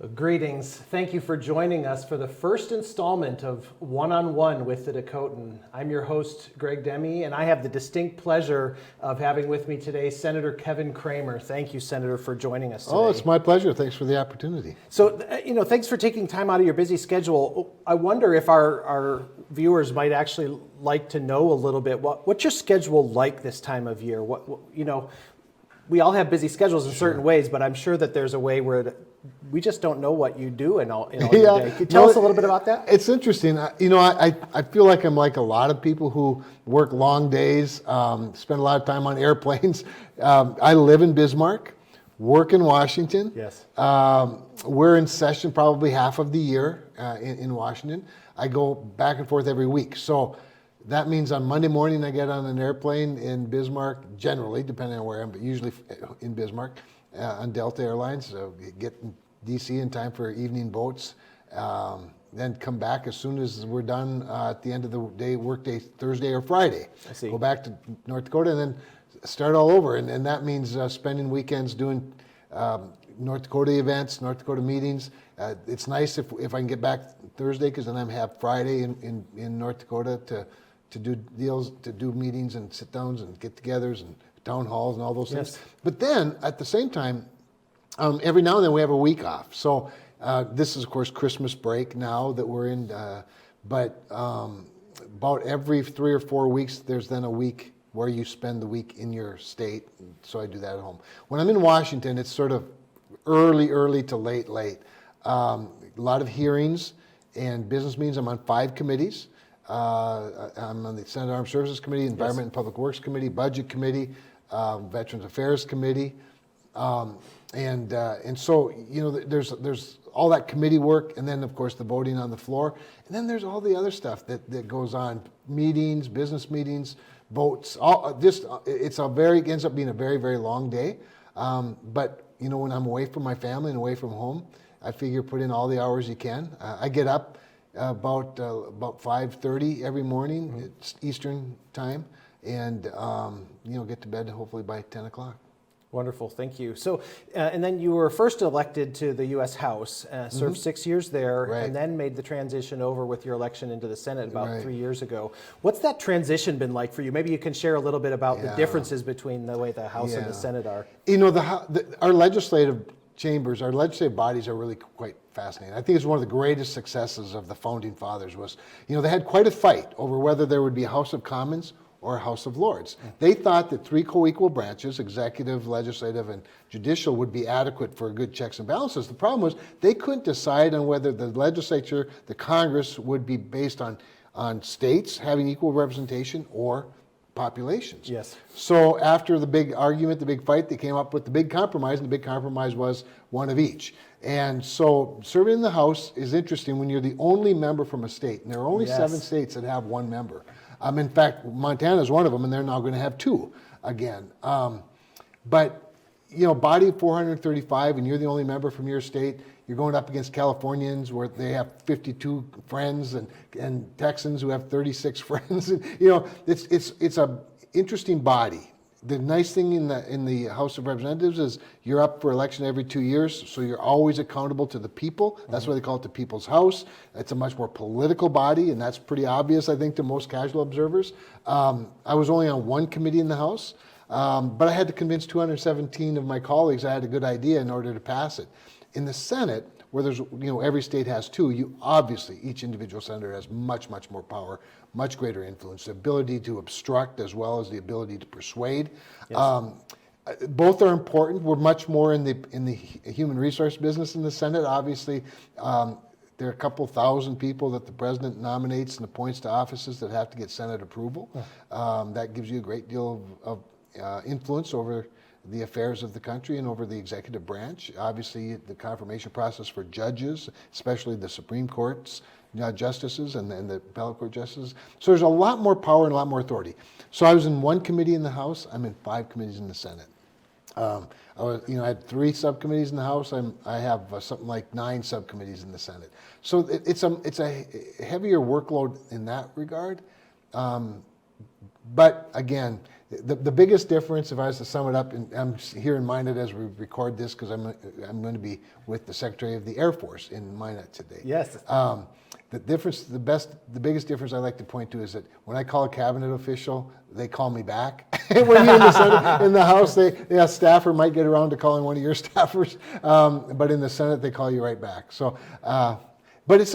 Greetings. Thank you for joining us for the first installment of One-on-One with the Dakotan. I'm your host, Greg Demme, and I have the distinct pleasure of having with me today Senator Kevin Cramer. Thank you, Senator, for joining us today. Oh, it's my pleasure. Thanks for the opportunity. So, thanks for taking time out of your busy schedule. I wonder if our viewers might actually like to know a little bit, what's your schedule like this time of year? We all have busy schedules in certain ways, but I'm sure that there's a way where we just don't know what you do in all your day. Can you tell us a little bit about that? It's interesting. I feel like I'm like a lot of people who work long days, spend a lot of time on airplanes. I live in Bismarck, work in Washington. Yes. We're in session probably half of the year in Washington. I go back and forth every week. So that means on Monday morning I get on an airplane in Bismarck, generally, depending on where I am, but usually in Bismarck. On Delta Airlines, so get in DC in time for evening boats, then come back as soon as we're done at the end of the day, work day, Thursday or Friday. I see. Go back to North Dakota and then start all over, and that means spending weekends doing North Dakota events, North Dakota meetings. It's nice if I can get back Thursday, because then I have Friday in North Dakota to do deals, to do meetings and sit downs and get-togethers and town halls and all those things. Yes. But then at the same time, every now and then we have a week off. So this is of course Christmas break now that we're in, but about every 3 or 4 weeks there's then a week where you spend the week in your state. So I do that at home. When I'm in Washington, it's sort of early to late. A lot of hearings and business meetings. I'm on 5 committees. I'm on the Senate Armed Services Committee, Environment and Public Works Committee, Budget Committee, Veterans Affairs Committee, and so there's all that committee work, and then of course the voting on the floor, and then there's all the other stuff that goes on: meetings, business meetings, votes. It ends up being a very long day. But when I'm away from my family and away from home, I figure put in all the hours you can. I get up about 5:30 every morning, Mm-hmm. It's Eastern time, and get to bed hopefully by 10 o'clock. Wonderful, thank you. So, and then you were first elected to the U.S. House, served 6 years there, Right. and then made the transition over with your election into the Senate about Right. 3 years ago. What's that transition been like for you? Maybe you can share a little bit about the differences between the way the House and the Senate are. Our legislative chambers, our legislative bodies are really quite fascinating. I think it's one of the greatest successes of the Founding Fathers was, they had quite a fight over whether there would be a House of Commons or a House of Lords. They thought that 3 co-equal branches, executive, legislative, and judicial, would be adequate for good checks and balances. The problem was they couldn't decide on whether the legislature, the Congress, would be based on states having equal representation or populations. Yes. So after the big argument, the big fight, they came up with the big compromise, and the big compromise was one of each. And so serving in the House is interesting when you're the only member from a state, and there are only 7 states that have 1 member. In fact, Montana is one of them, and they're now going to have 2 again. But body 435, and you're the only member from your state. You're going up against Californians, where they have 52 friends, and Texans who have 36 friends. And, it's a interesting body. The nice thing in the House of Representatives is you're up for election every 2 years, so you're always accountable to the people. That's why they call it the People's House. It's a much more political body, and that's pretty obvious, I think, to most casual observers. I was only on 1 committee in the House, but I had to convince 217 of my colleagues I had a good idea in order to pass it. In the Senate, where there's, every state has 2, obviously, each individual senator has much more power, much greater influence, the ability to obstruct as well as the ability to persuade. Yes. Both are important. We're much more in the human resource business in the Senate. Obviously, there are a couple thousand people that the president nominates and appoints to offices that have to get Senate approval. That gives you a great deal of influence over the affairs of the country and over the executive branch. Obviously, the confirmation process for judges, especially the Supreme Court's justices and the appellate court justices. So there's a lot more power and a lot more authority. So I was in 1 committee in the House. I'm in 5 committees in the Senate. I had 3 subcommittees in the House. I have something like 9 subcommittees in the Senate. So it's a heavier workload in that regard. But again, the biggest difference, if I was to sum it up, and I'm here in Minot as we record this because I'm going to be with the Secretary of the Air Force in Minot today. Yes. The biggest difference I like to point to is that when I call a cabinet official, they call me back. When you're in the Senate, in the House, a staffer might get around to calling one of your staffers, but in the Senate, they call you right back. So, but it's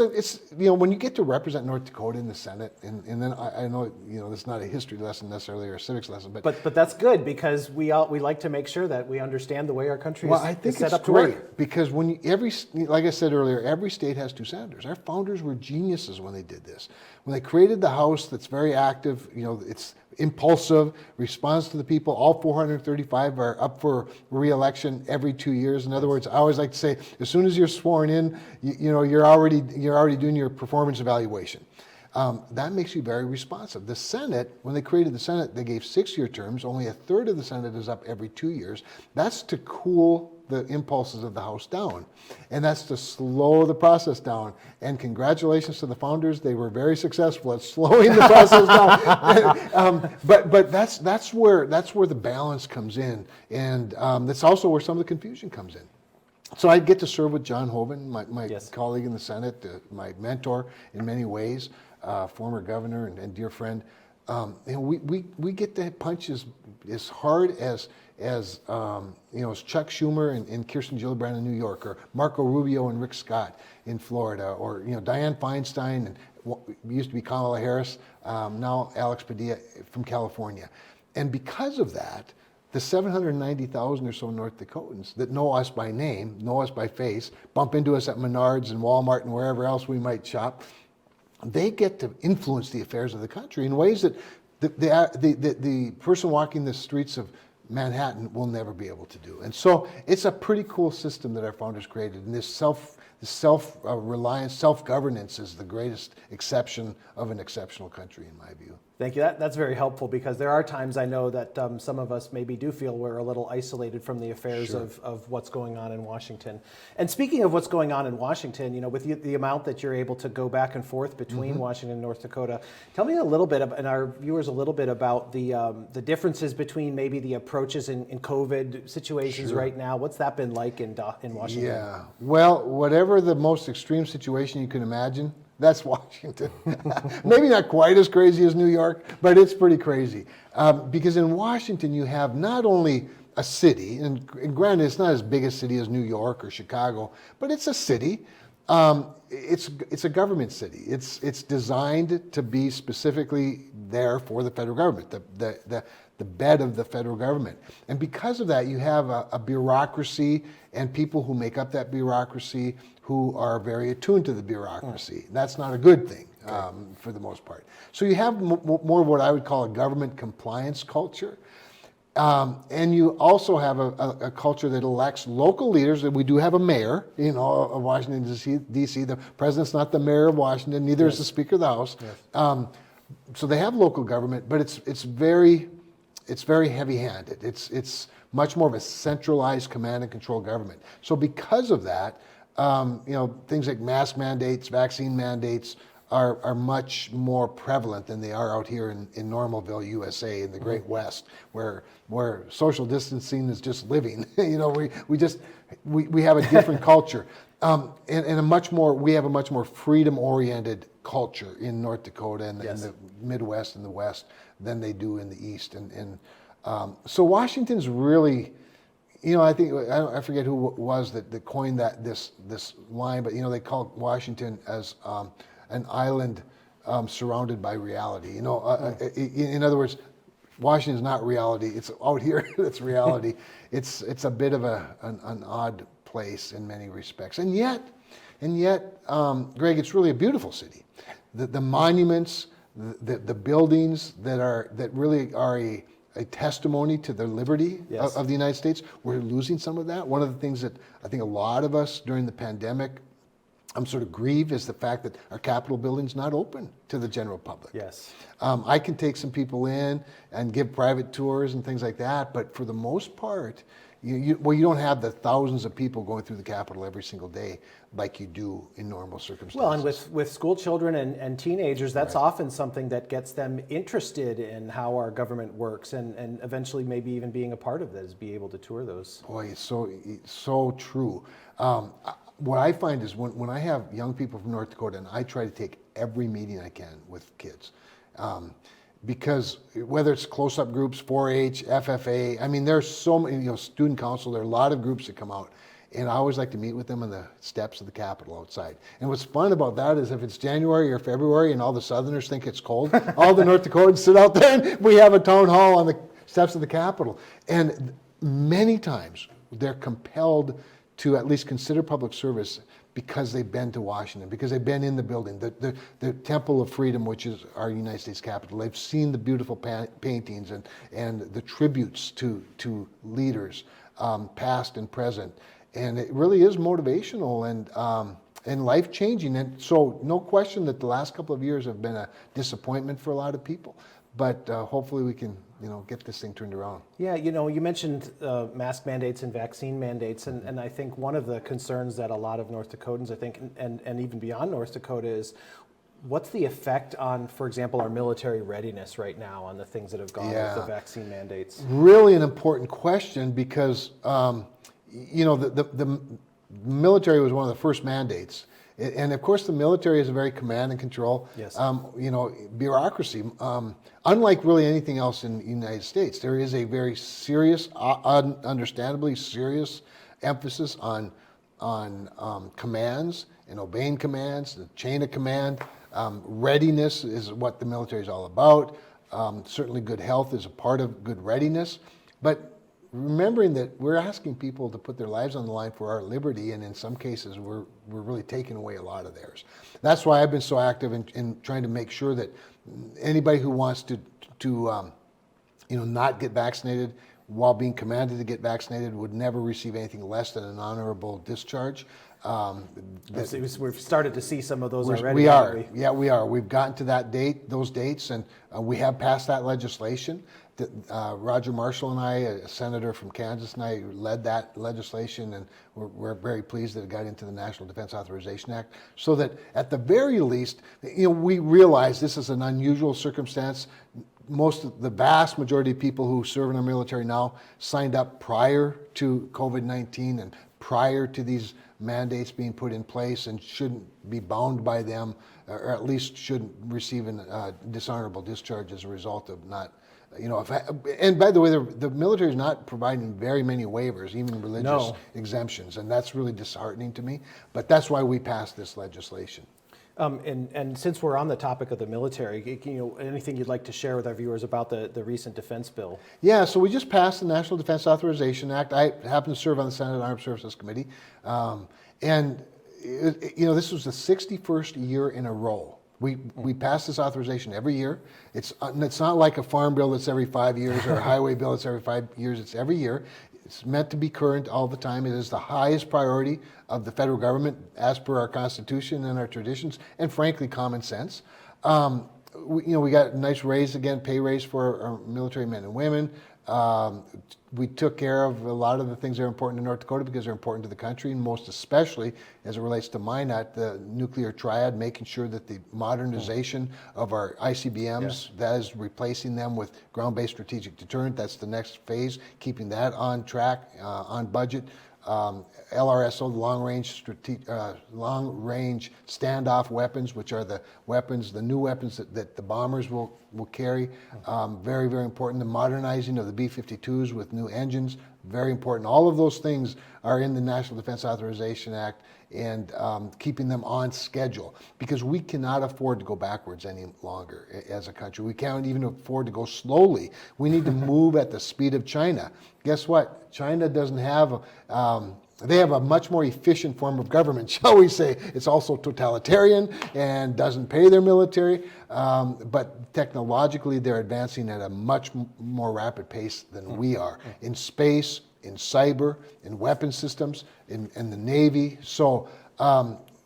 when you get to represent North Dakota in the Senate, and then I know this is not a history lesson necessily or a civics lesson, but that's good because we like to make sure that we understand the way our country is set up to work. Because like I said earlier, every state has 2 senators. Our founders were geniuses when they did this. When they created the House, that's very active. It's impulsive, responds to the people. All 435 are up for re-election every 2 years. In other words, I always like to say, as soon as you're sworn in, you're already doing your performance evaluation. That makes you very responsive. The Senate, when they created the Senate, they gave 6-year terms. Only 1/3 of the Senate is up every 2 years. That's to cool the impulses of the House down. And that's to slow the process down. And congratulations to the founders. They were very successful at slowing the process down. But that's where the balance comes in. And that's also where some of the confusion comes in. So I get to serve with John Hoeven, my Yes. colleague in the Senate, my mentor in many ways, former governor and dear friend. We get to punch as hard as Chuck Schumer and Kirsten Gillibrand in New York, or Marco Rubio and Rick Scott in Florida, or Dianne Feinstein and used to be Kamala Harris, now Alex Padilla from California. And because of that, the 790,000 or so North Dakotans that know us by name, know us by face, bump into us at Menards and Walmart and wherever else we might shop, they get to influence the affairs of the country in ways that the person walking the streets of Manhattan will never be able to do. And so it's a pretty cool system that our founders created. And this self-reliance, self-governance is the greatest exception of an exceptional country, in my view. Thank you. That's very helpful because there are times I know that some of us maybe do feel we're a little isolated from the affairs Sure. of what's going on in Washington. And speaking of what's going on in Washington, with the amount that you're able to go back and forth between Washington and North Dakota, tell me a little bit, and our viewers a little bit about the differences between maybe the approaches in COVID situations Sure. right now. What's that been like in Washington? Yeah. Well, whatever the most extreme situation you can imagine, that's Washington. Maybe not quite as crazy as New York, but it's pretty crazy. Because in Washington, you have not only a city, and granted, it's not as big a city as New York or Chicago, but it's a city. It's a government city. It's designed to be specifically there for the federal government, the bed of the federal government. And because of that, you have a bureaucracy and people who make up that bureaucracy who are very attuned to the bureaucracy. That's not a good thing for the most part. So you have more of what I would call a government compliance culture. And you also have a culture that elects local leaders. That we do have a mayor, of Washington, D.C. The president's not the mayor of Washington, neither is the Speaker of the House. Yes. So they have local government, but it's very heavy-handed. It's much more of a centralized command and control government. So because of that, things like mask mandates, vaccine mandates are much more prevalent than they are out here in Normalville, USA, in the Great West, where social distancing is just living. We have a different culture, and we have a much more freedom-oriented culture in North Dakota and in the Midwest and the West than they do in the East, and so Washington's really. I forget who it was that coined this line, but they call Washington as an island surrounded by reality. In other words, Washington's not reality. It's out here that's reality. It's a bit of an odd place in many respects, and yet, Greg, it's really a beautiful city. The monuments, the buildings that really are a testimony to the liberty of the United States. We're losing some of that. One of the things that I think a lot of us during the pandemic I'm sort of grieved is the fact that our Capitol building's not open to the general public. Yes. I can take some people in and give private tours and things like that, but for the most part, you don't have the thousands of people going through the Capitol every single day like you do in normal circumstances. Well, and with school children and teenagers, that's often something that gets them interested in how our government works, and eventually maybe even being a part of this, be able to tour those. Boy, it's so true. What I find is when I have young people from North Dakota, and I try to take every meeting I can with kids, because whether it's close-up groups, 4-H, FFA, I mean, there's so many, student council, there are a lot of groups that come out, and I always like to meet with them on the steps of the Capitol outside. And what's fun about that is if it's January or February and all the Southerners think it's cold, all the North Dakotans sit out there and we have a town hall on the steps of the Capitol. And many times they're compelled to at least consider public service because they've been to Washington, because they've been in the building, the Temple of Freedom, which is our United States Capitol. They've seen the beautiful paintings and the tributes to leaders, past and present. And it really is motivational and life-changing. And so no question that the last couple of years have been a disappointment for a lot of people. But hopefully we can get this thing turned around. Yeah, you mentioned mask mandates and vaccine mandates, and I think one of the concerns that a lot of North Dakotans, I think, and even beyond North Dakota is, what's the effect on, for example, our military readiness right now on the things that have gone with the vaccine mandates? Really an important question because, the military was one of the first mandates. And of course, the military is a very command and control, bureaucracy. Unlike really anything else in the United States, there is a very serious, understandably serious emphasis on commands and obeying commands, the chain of command. Readiness is what the military is all about. Certainly good health is a part of good readiness. But remembering that we're asking people to put their lives on the line for our liberty, and in some cases we're really taking away a lot of theirs. That's why I've been so active in trying to make sure that anybody who wants to not get vaccinated while being commanded to get vaccinated would never receive anything less than an honorable discharge. We've started to see some of those already. We are. Yeah, we are. We've gotten to those dates, and we have passed that legislation. Roger Marshall and I, a senator from Kansas, and I led that legislation, and we're very pleased that it got into the National Defense Authorization Act, so that at the very least, we realize this is an unusual circumstance. The vast majority of people who serve in our military now signed up prior to COVID-19 and prior to these mandates being put in place, and shouldn't be bound by them, or at least shouldn't receive a dishonorable discharge as a result of not. And by the way, the military is not providing very many waivers, even religious exemptions, and that's really disheartening to me. But that's why we passed this legislation. And since we're on the topic of the military, anything you'd like to share with our viewers about the recent defense bill? Yeah, so we just passed the National Defense Authorization Act. I happen to serve on the Senate Armed Services Committee, and this was the 61st year in a row. We pass this authorization every year. It's not like a farm bill that's every 5 years or a highway bill that's every 5 years. It's every year. It's meant to be current all the time. It is the highest priority of the federal government as per our Constitution and our traditions, and frankly, common sense. We got a nice raise again, pay raise for our military men and women. We took care of a lot of the things that are important to North Dakota because they're important to the country, and most especially as it relates to Minot, the nuclear triad, making sure that the modernization of our ICBMs, that is replacing them with ground-based strategic deterrent. That's the next phase, keeping that on track, on budget. LRSO, the long-range standoff weapons, which are the new weapons that the bombers will carry. Very, very important. The modernizing of the B-52s with new engines, very important. All of those things are in the National Defense Authorization Act, and keeping them on schedule, because we cannot afford to go backwards any longer as a country. We can't even afford to go slowly. We need to move at the speed of China. Guess what? China doesn't have they have a much more efficient form of government, shall we say. It's also totalitarian and doesn't pay their military, but technologically they're advancing at a much more rapid pace than we are, in space, in cyber, in weapon systems, in the Navy. So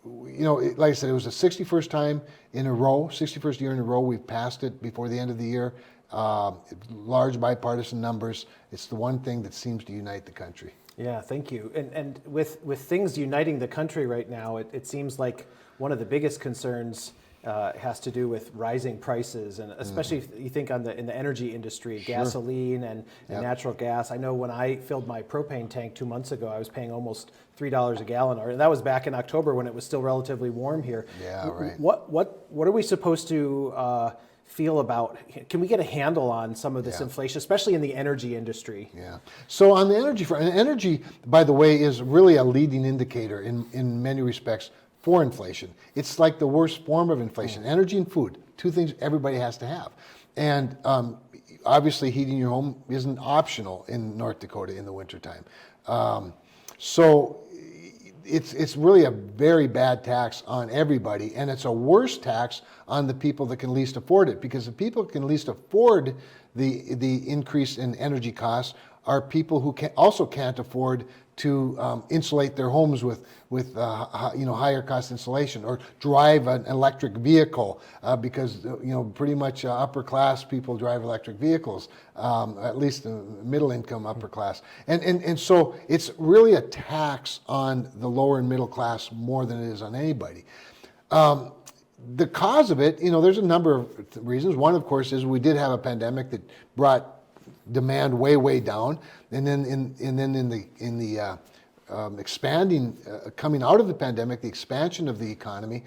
like I said, it was the 61st time in a row, 61st year in a row we've passed it before the end of the year. Large bipartisan numbers. It's the one thing that seems to unite the country. Yeah, thank you. And with things uniting the country right now, it seems like one of the biggest concerns has to do with rising prices, and especially if you think in the energy industry, gasoline and natural gas. I know when I filled my propane tank 2 months ago, I was paying almost $3 a gallon, and that was back in October when it was still relatively warm here. Yeah, right. What are we supposed to feel about? Can we get a handle on some of this inflation, especially in the energy industry? Yeah. So on the energy front, and energy, by the way, is really a leading indicator in many respects for inflation. It's like the worst form of inflation. Energy and food, two things everybody has to have. And obviously heating your home isn't optional in North Dakota in the wintertime. So it's really a very bad tax on everybody, and it's a worse tax on the people that can least afford it, because the people who can least afford the increase in energy costs are people who also can't afford to insulate their homes with higher cost insulation, or drive an electric vehicle, because pretty much upper class people drive electric vehicles, at least the middle income upper class, and so it's really a tax on the lower and middle class more than it is on anybody. The cause of it, there's a number of reasons. One, of course, is we did have a pandemic that brought demand way down, and then in the expanding, coming out of the pandemic, the expansion of the economy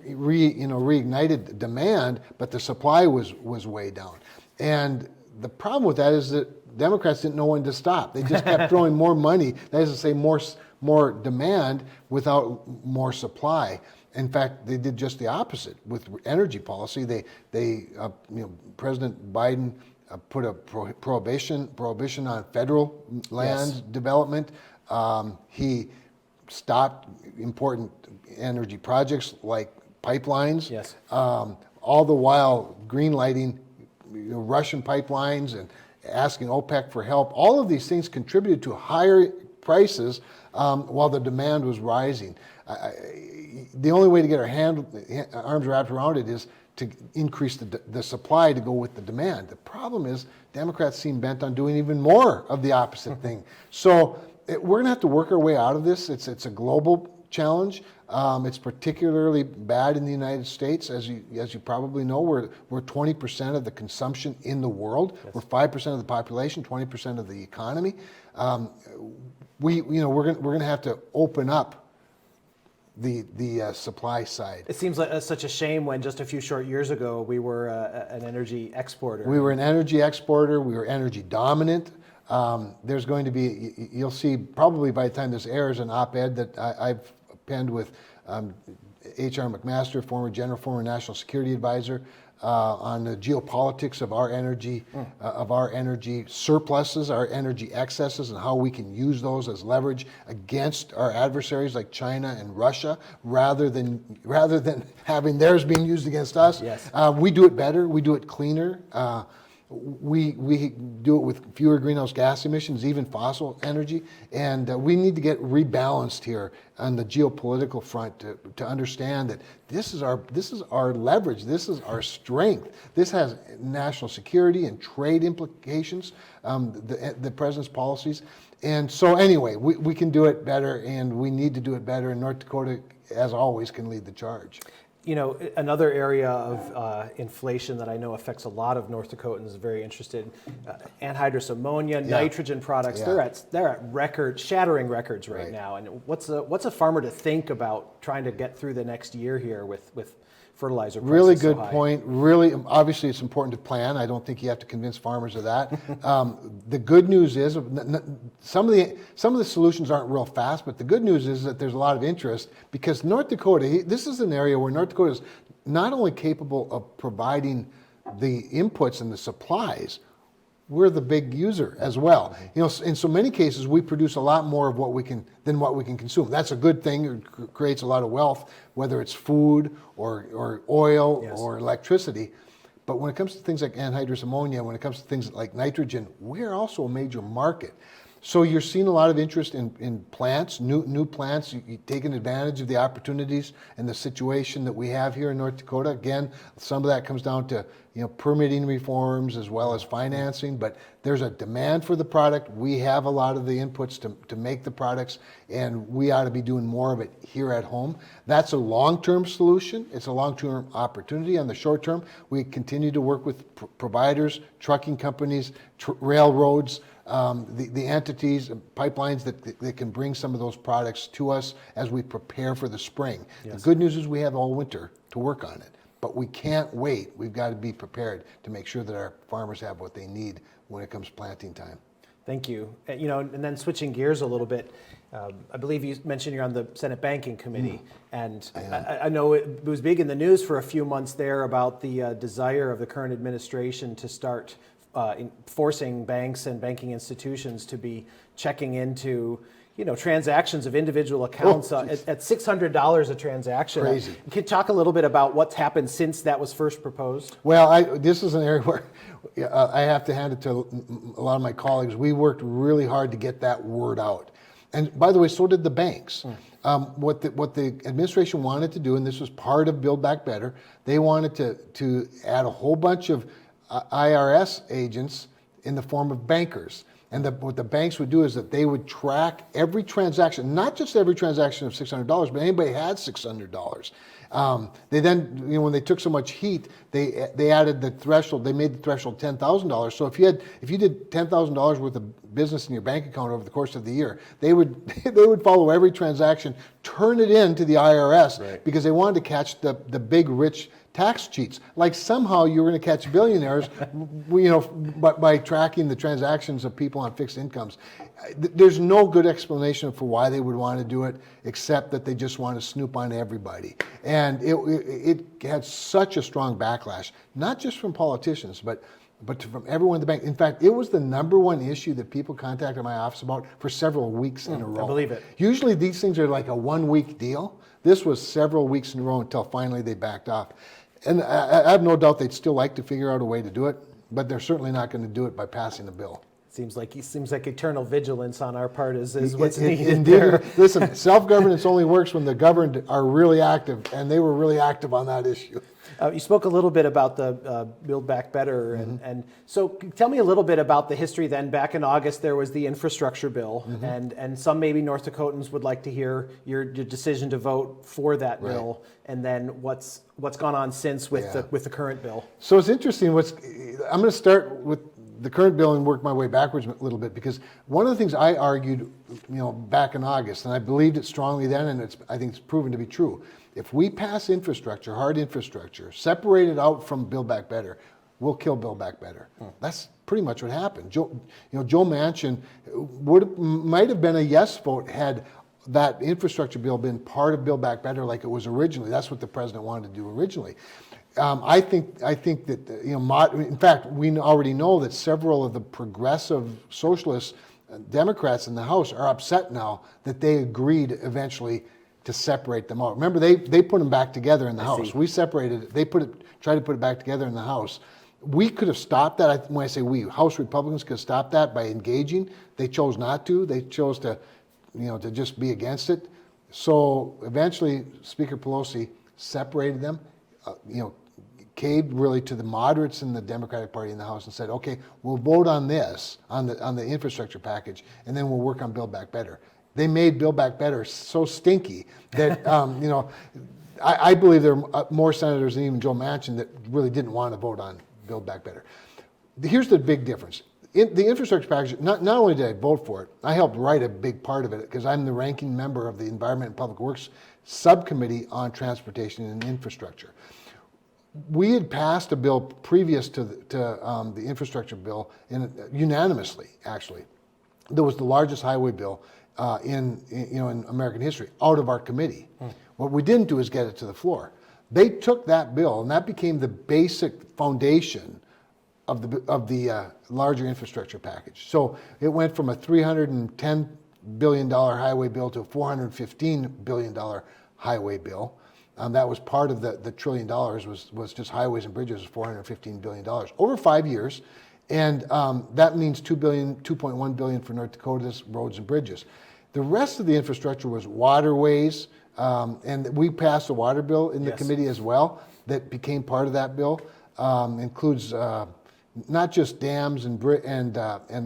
reignited demand, but the supply was way down. And the problem with that is that Democrats didn't know when to stop. They just kept throwing more money, that is to say more demand without more supply. In fact, they did just the opposite with energy policy. President Biden put a prohibition on federal land development. He stopped important energy projects like pipelines. Yes. All the while greenlighting Russian pipelines and asking OPEC for help. All of these things contributed to higher prices while the demand was rising. The only way to get our arms wrapped around it is to increase the supply to go with the demand. The problem is Democrats seem bent on doing even more of the opposite thing. So we're going to have to work our way out of this. It's a global challenge. It's particularly bad in the United States. As you probably know, we're 20% of the consumption in the world. Yes. We're 5% of the population, 20% of the economy. We're going to have to open up the supply side. It seems like such a shame when just a few short years ago we were an energy exporter. We were an energy exporter. We were energy dominant. There's going to be, you'll see probably by the time this airs, an op-ed that I've penned with H.R. McMaster, former national security advisor, on the geopolitics of our energy surpluses, our energy excesses, and how we can use those as leverage against our adversaries like China and Russia, rather than having theirs being used against us. Yes. We do it better. We do it cleaner. We do it with fewer greenhouse gas emissions, even fossil energy, and we need to get rebalanced here on the geopolitical front to understand that this is our leverage, this is our strength, this has national security and trade implications, the president's policies, and so anyway, we can do it better, and we need to do it better, and North Dakota, as always, can lead the charge. Another area of inflation that I know affects a lot of North Dakotans very interested, anhydrous ammonia, nitrogen products. Yeah. They're at shattering records right now. And what's a farmer to think about trying to get through the next year here with fertilizer prices really good so high? point. Really, obviously, it's important to plan. I don't think you have to convince farmers of that. The good news is some of the solutions aren't real fast, but the good news is that there's a lot of interest, because North Dakota, this is an area where North Dakota is not only capable of providing the inputs and the supplies, we're the big user as well. In so many cases, we produce a lot more of than what we can consume. That's a good thing. It creates a lot of wealth, whether it's food or oil or electricity. But when it comes to things like anhydrous ammonia, when it comes to things like nitrogen, we're also a major market. So you're seeing a lot of interest in plants, new plants, you taking advantage of the opportunities and the situation that we have here in North Dakota. Again, some of that comes down to permitting reforms as well as financing, but there's a demand for the product. We have a lot of the inputs to make the products, and we ought to be doing more of it here at home. That's a long-term solution. It's a long-term opportunity. On the short term, we continue to work with providers, trucking companies, railroads, the entities, pipelines that can bring some of those products to us as we prepare for the spring. Yes. The good news is we have all winter to work on it, but we can't wait. We've got to be prepared to make sure that our farmers have what they need when it comes planting time. Thank you. And then switching gears a little bit, I believe you mentioned you're on the Senate Banking Committee, and I know it was big in the news for a few months there about the desire of the current administration to start forcing banks and banking institutions to be checking into transactions of individual accounts at $600 a transaction. Crazy. Can you talk a little bit about what's happened since that was first proposed? Well, this is an area where I have to hand it to a lot of my colleagues. We worked really hard to get that word out. And by the way, so did the banks. What the administration wanted to do, and this was part of Build Back Better, they wanted to add a whole bunch of IRS agents in the form of bankers. And what the banks would do is that they would track every transaction, not just every transaction of $600, but anybody had $600. They then, when they took so much heat, they added the threshold. They made the threshold $10,000. So if you did $10,000 worth of business in your bank account over the course of the year, they would follow every transaction, turn it in to the IRS, right, because they wanted to catch the big rich tax cheats. Like somehow you were going to catch billionaires, by tracking the transactions of people on fixed incomes. There's no good explanation for why they would want to do it, except that they just want to snoop on everybody. And it had such a strong backlash, not just from politicians, but from everyone in the bank. In fact, it was the number one issue that people contacted my office about for several weeks in a row. I believe it. Usually these things are like a 1 week deal. This was several weeks in a row until finally they backed off. And I have no doubt they'd still like to figure out a way to do it, but they're certainly not going to do it by passing a bill. Seems like eternal vigilance on our part is what's needed indeed. there. Listen, self-governance only works when the governed are really active, and they were really active on that issue. You spoke a little bit about the Build Back Better, and so tell me a little bit about the history then. Back in August, there was the infrastructure bill, and some maybe North Dakotans would like to hear your decision to vote for that bill, and then what's gone on since with the current bill. So it's interesting. I'm going to start with the current bill and work my way backwards a little bit, because one of the things I argued, back in August, and I believed it strongly then, and I think it's proven to be true. If we pass infrastructure, hard infrastructure, separate it out from Build Back Better, we'll kill Build Back Better. That's pretty much what happened. Joe Manchin might have been a yes vote had that infrastructure bill been part of Build Back Better like it was originally. That's what the president wanted to do originally. I think that in fact, we already know that several of the progressive socialist Democrats in the House are upset now that they agreed eventually to separate them out. Remember, they put them back together in the House. We separated it. They tried to put it back together in the House. We could have stopped that. When I say we, House Republicans could have stopped that by engaging. They chose not to. They chose to just be against it. So eventually, Speaker Pelosi separated them. Caved really to the moderates in the Democratic Party in the House and said, "Okay, we'll vote on this on the infrastructure package, and then we'll work on Build Back Better." They made Build Back Better so stinky that I believe there are more senators than even Joe Manchin that really didn't want to vote on Build Back Better. Here's the big difference. In the infrastructure package, not only did I vote for it, I helped write a big part of it because I'm the ranking member of the Environment and Public Works Subcommittee on Transportation and Infrastructure. We had passed a bill previous to the infrastructure bill unanimously, actually. That was the largest highway bill in American history out of our committee. What we didn't do is get it to the floor. They took that bill, and that became the basic foundation of the larger infrastructure package. So it went from a $310 billion highway bill to a $415 billion highway bill. That was part of the $1 trillion was just highways and bridges, $415 billion over 5 years. And that means $2.1 billion for North Dakota's roads and bridges. The rest of the infrastructure was waterways, and we passed a water bill in the committee as well that became part of that bill. Includes not just dams and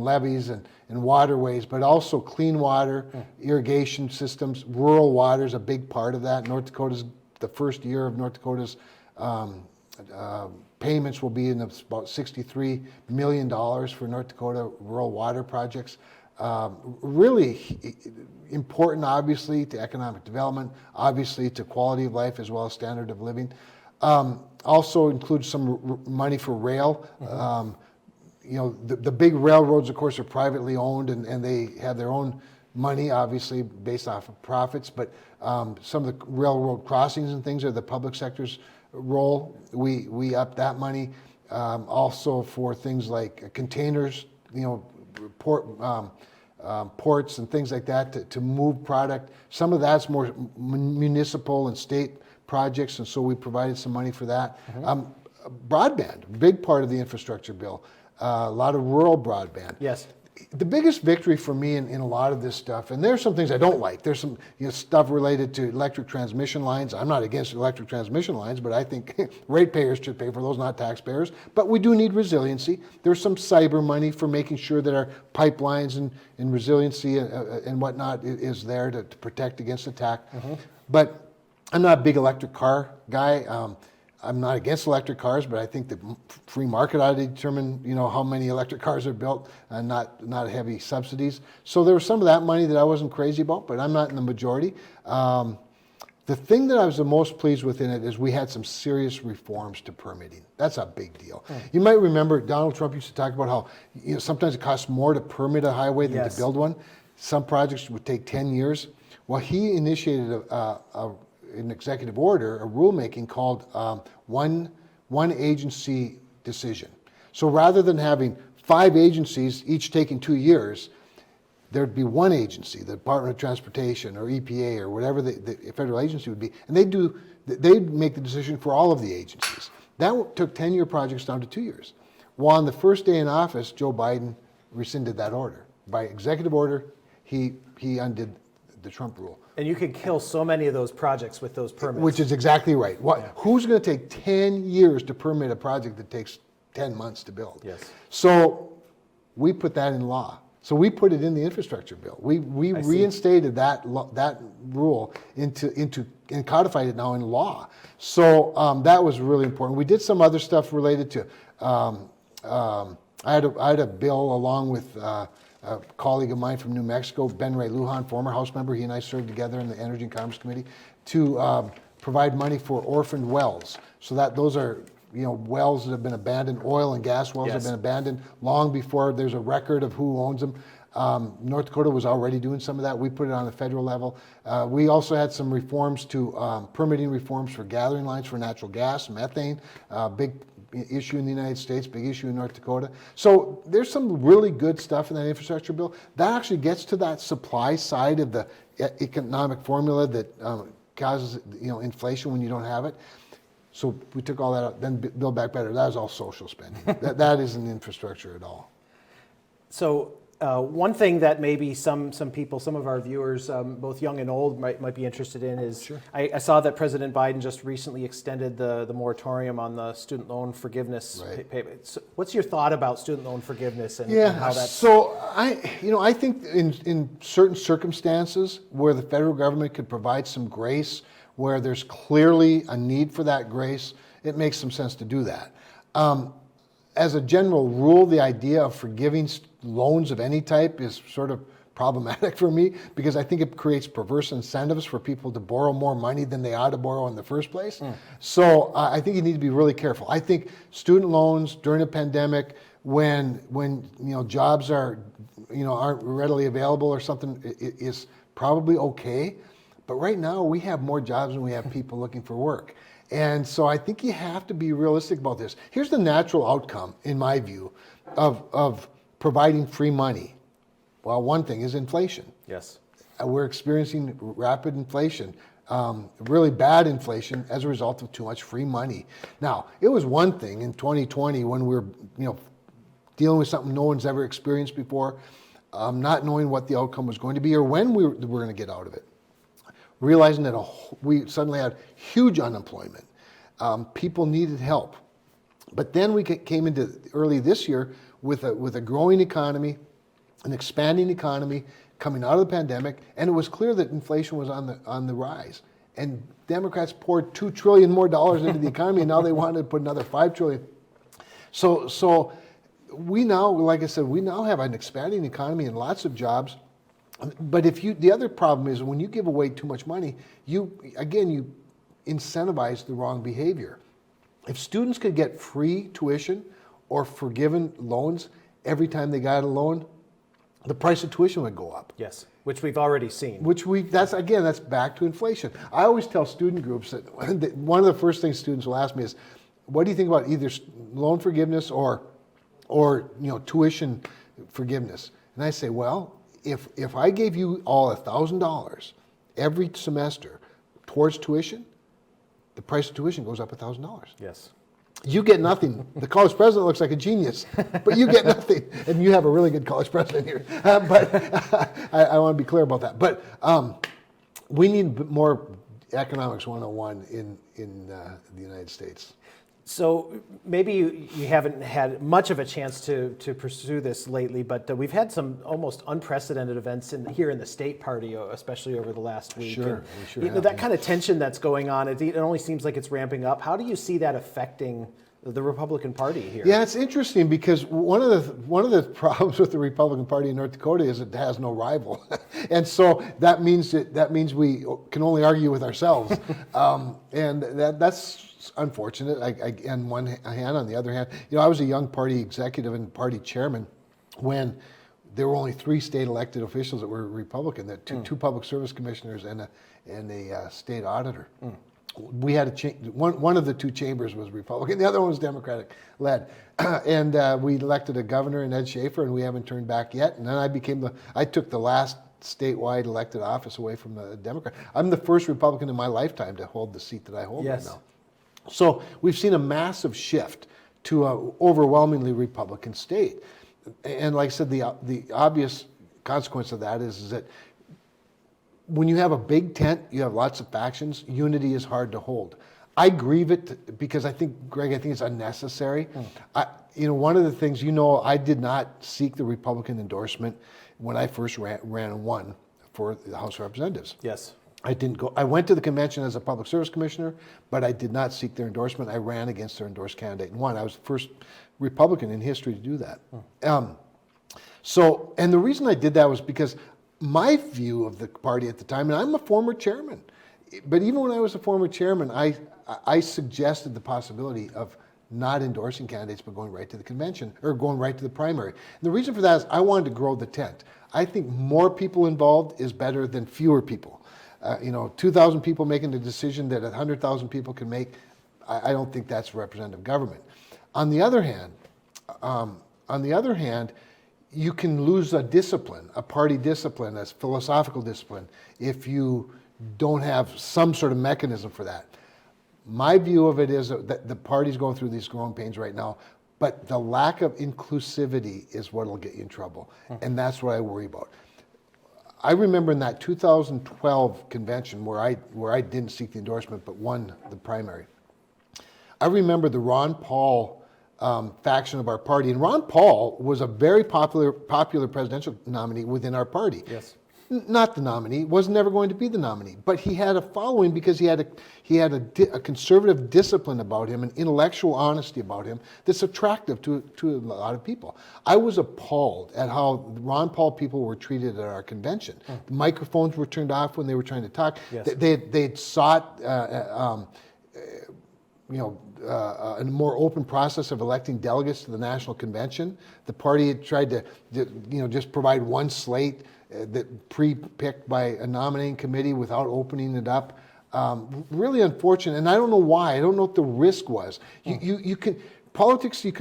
levees and waterways, but also clean water, irrigation systems. Rural water is a big part of that. The first year of North Dakota's payments will be in about $63 million for North Dakota rural water projects. Really important, obviously, to economic development, obviously to quality of life as well as standard of living. Also includes some money for rail. The big railroads, of course, are privately owned and they have their own money, obviously, based off of profits. But some of the railroad crossings and things are the public sector's role. We up that money. Also for things like containers, ports and things like that to move product. Some of that's more municipal and state projects, and so we provided some money for that. Broadband, big part of the infrastructure bill. A lot of rural broadband. Yes. The biggest victory for me in a lot of this stuff, and there's some things I don't like. There's some stuff related to electric transmission lines. I'm not against electric transmission lines, but I think ratepayers should pay for those, not taxpayers. But we do need resiliency. There's some cyber money for making sure that our pipelines and resiliency and whatnot is there to protect against attack. But I'm not a big electric car guy. I'm not against electric cars, but I think the free market ought to determine, how many electric cars are built and not heavy subsidies. So there was some of that money that I wasn't crazy about, but I'm not in the majority. The thing that I was the most pleased with in it is we had some serious reforms to permitting. That's a big deal. You might remember Donald Trump used to talk about how sometimes it costs more to permit a highway than to build one. Some projects would take 10 years. Well, he initiated an executive order, a rulemaking called one agency decision. So rather than having 5 agencies, each taking 2 years, there'd be one agency, the Department of Transportation or EPA or whatever the federal agency would be, and they'd make the decision for all of the agencies. That took 10-year projects down to 2 years. Well, on the first day in office, Joe Biden rescinded that order. By executive order, he undid the Trump rule. And you can kill so many of those projects with those permits. Which is exactly right. Who's going to take 10 years to permit a project that takes 10 months to build? Yes. So we put that in law. So we put it in the infrastructure bill. We reinstated that rule into and codified it now in law. So that was really important. We did some other stuff related to. I had a bill along with a colleague of mine from New Mexico, Ben Ray Lujan, former House member. He and I served together in the Energy and Commerce Committee to provide money for orphaned wells. So that those are wells that have been abandoned, oil and gas wells have been abandoned long before there's a record of who owns them. North Dakota was already doing some of that. We put it on the federal level. We also had some reforms to permitting reforms for gathering lines for natural gas, methane, big issue in the United States, big issue in North Dakota. So there's some really good stuff in that infrastructure bill. That actually gets to that supply side of the economic formula that causes inflation when you don't have it. So we took all that out, then Build Back Better. That was all social spending. that isn't infrastructure at all. So one thing that maybe some people, some of our viewers, both young and old, might be interested in is I saw that President Biden just recently extended the moratorium on the student loan forgiveness payment. So what's your thought about student loan forgiveness and how that's... So I think in certain circumstances where the federal government could provide some grace, where there's clearly a need for that grace, it makes some sense to do that. As a general rule, the idea of forgiving loans of any type is sort of problematic for me because I think it creates perverse incentives for people to borrow more money than they ought to borrow in the first place. So I think you need to be really careful. I think student loans during a pandemic, when jobs aren't readily available or something, is probably okay. But right now we have more jobs than we have people looking for work. And so I think you have to be realistic about this. Here's the natural outcome, in my view, of providing free money. Well, one thing is inflation. Yes. We're experiencing rapid inflation, really bad inflation as a result of too much free money. Now, it was one thing in 2020 when we were, dealing with something no one's ever experienced before, not knowing what the outcome was going to be or when we were going to get out of it. Realizing that we suddenly had huge unemployment. People needed help. But then we came into early this year with a growing economy, an expanding economy, coming out of the pandemic, and it was clear that inflation was on the rise. And Democrats poured $2 trillion more into the economy, and now they wanted to put another $5 trillion. So we now, like I said, we now have an expanding economy and lots of jobs. But the other problem is when you give away too much money, you incentivize the wrong behavior. If students could get free tuition or forgiven loans every time they got a loan, the price of tuition would go up. Yes, which we've already seen. That's back to inflation. I always tell student groups that one of the first things students will ask me is, what do you think about either loan forgiveness or tuition forgiveness? And I say, well, if I gave you all $1,000 every semester towards tuition, the price of tuition goes up $1,000. Yes. You get nothing. The college president looks like a genius, but you get nothing. And you have a really good college president here. But I want to be clear about that. But we need more economics 101 in the United States. So maybe you haven't had much of a chance to pursue this lately, but we've had some almost unprecedented events here in the state party, especially over the last week. Sure, we sure have, that kind of tension that's going on, it only seems like it's ramping up. How do you see that affecting the Republican Party here? Yeah, it's interesting because one of the problems with the Republican Party in North Dakota is it has no rival, and so that means we can only argue with ourselves, and that's unfortunate. On one hand, on the other hand, I was a young party executive and party chairman when there were only 3 state elected officials that were Republican. That two public service commissioners and a state auditor. We had one of the 2 chambers was Republican, the other one was Democratic led, and we elected a governor in Ed Schaefer, and we haven't turned back yet. And then I took the last statewide elected office away from the Democrat. I'm the first Republican in my lifetime to hold the seat that I hold right now. So we've seen a massive shift to an overwhelmingly Republican state. And like I said, the obvious consequence of that is that when you have a big tent, you have lots of factions, unity is hard to hold. I grieve it because I think it's unnecessary. One of the things, I did not seek the Republican endorsement when I first ran and won for the House of Representatives. Yes. I didn't go. I went to the convention as a public service commissioner, but I did not seek their endorsement. I ran against their endorsed candidate and won. I was the first Republican in history to do that. And the reason I did that was because my view of the party at the time, and I'm a former chairman, but even when I was a former chairman, I suggested the possibility of not endorsing candidates, but going right to the convention or going right to the primary. And the reason for that is I wanted to grow the tent. I think more people involved is better than fewer people. 2,000 people making the decision that 100,000 people can make, I don't think that's representative government. On the other hand, you can lose a discipline, a party discipline, a philosophical discipline, if you don't have some sort of mechanism for that. My view of it is that the party's going through these growing pains right now, but the lack of inclusivity is what will get you in trouble, and that's what I worry about. I remember in that 2012 convention where I didn't seek the endorsement but won the primary. I remember the Ron Paul faction of our party, and Ron Paul was a very popular presidential nominee within our party. Yes. Not the nominee, was never going to be the nominee, but he had a following because he had a conservative discipline about him, an intellectual honesty about him that's attractive to a lot of people. I was appalled at how Ron Paul people were treated at our convention. The microphones were turned off when they were trying to talk. Yes. They'd sought a more open process of electing delegates to the national convention. The party had tried to just provide one slate that pre-picked by a nominating committee without opening it up. Really unfortunate, and I don't know why. I don't know what the risk was. You can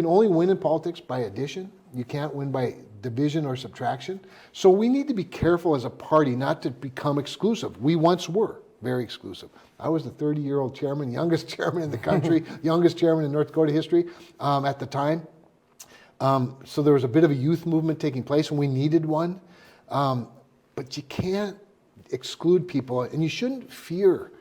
only win in politics by addition. You can't win by division or subtraction. So we need to be careful as a party not to become exclusive. We once were very exclusive. I was the 30-year-old chairman, youngest chairman in the country, youngest chairman in North Dakota history at the time. So there was a bit of a youth movement taking place, and we needed one. But you can't exclude people, and you shouldn't fear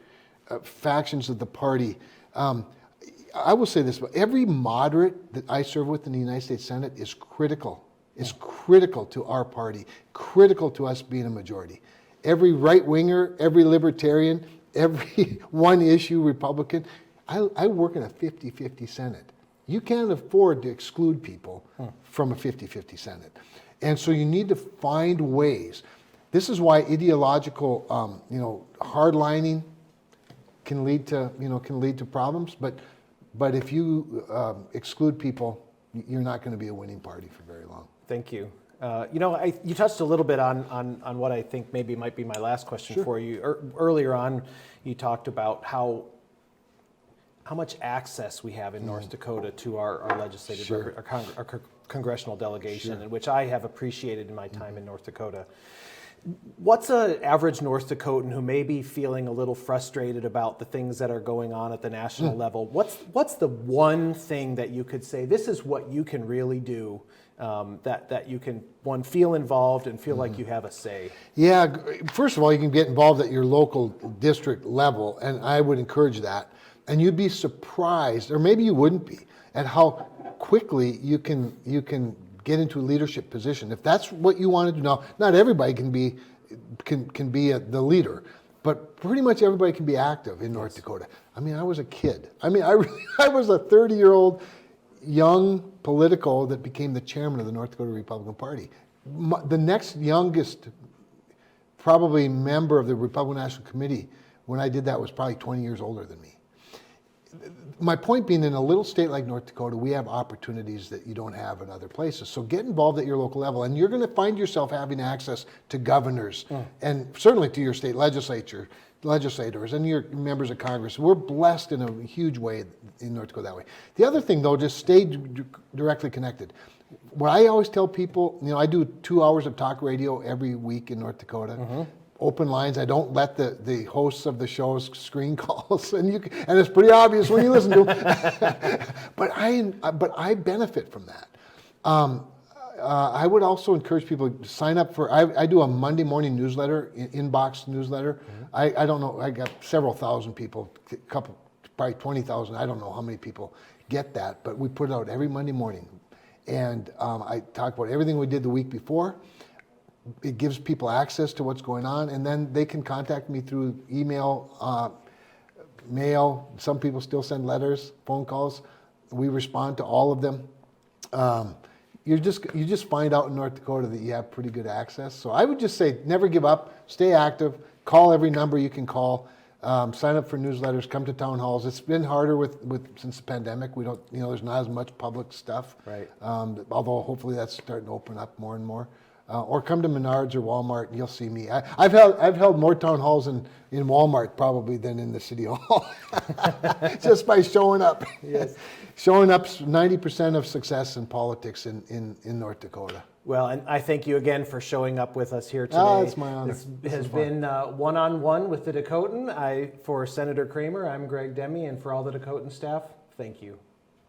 factions of the party. I will say this, but every moderate that I serve with in the United States Senate is critical. Is critical to our party, critical to us being a majority. Every right-winger, every libertarian, every one-issue Republican, I work in a 50-50 Senate. You can't afford to exclude people from a 50-50 Senate. And so you need to find ways. This is why ideological, hardlining can lead to problems. But if you exclude people, you're not going to be a winning party for very long. Thank you. You touched a little bit on what I think maybe might be my last question for you. Earlier on, you talked about how much access we have in North Dakota to our legislative, our congressional delegation, and which I have appreciated in my time in North Dakota. What's an average North Dakotan who may be feeling a little frustrated about the things that are going on at the national level? What's the one thing that you could say, this is what you can really do, that you can, one, feel involved and feel like you have a say? Yeah, first of all, you can get involved at your local district level, and I would encourage that. And you'd be surprised, or maybe you wouldn't be, at how quickly you can get into a leadership position. If that's what you want to do. Now, not everybody can be the leader, but pretty much everybody can be active in North Dakota. I mean, I was a kid. I mean, I was a 30-year-old young political that became the chairman of the North Dakota Republican Party. The next youngest probably member of the Republican National Committee when I did that was probably 20 years older than me. My point being, in a little state like North Dakota, we have opportunities that you don't have in other places. So get involved at your local level, and you're going to find yourself having access to governors and certainly to your state legislators and your members of Congress. We're blessed in a huge way in North Dakota that way. The other thing, though, just stay directly connected. What I always tell people, I do 2 hours of talk radio every week in North Dakota. Open lines. I don't let the hosts of the shows screen calls, and it's pretty obvious when you listen to them. but I benefit from that. I would also encourage people to sign up for. I do a Monday morning newsletter, inbox newsletter. I don't know. I got several thousand people, probably 20,000. I don't know how many people get that, but we put it out every Monday morning, and I talk about everything we did the week before. It gives people access to what's going on, and then they can contact me through email, mail. Some people still send letters, phone calls. We respond to all of them. You just find out in North Dakota that you have pretty good access. So I would just say, never give up, stay active, call every number you can call, sign up for newsletters, come to town halls. It's been harder since the pandemic. We don't, there's not as much public stuff. Right. Although hopefully that's starting to open up more and more. Or come to Menards or Walmart, and you'll see me. I've held more town halls in Walmart probably than in the city hall, just by showing up. Yes, showing up's 90% of success in politics in North Dakota. Well, and I thank you again for showing up with us here today. It's my honor. This has been one-on-one with the Dakotan. For Senator Kramer, I'm Greg Demme, and for all the Dakotan staff, thank you.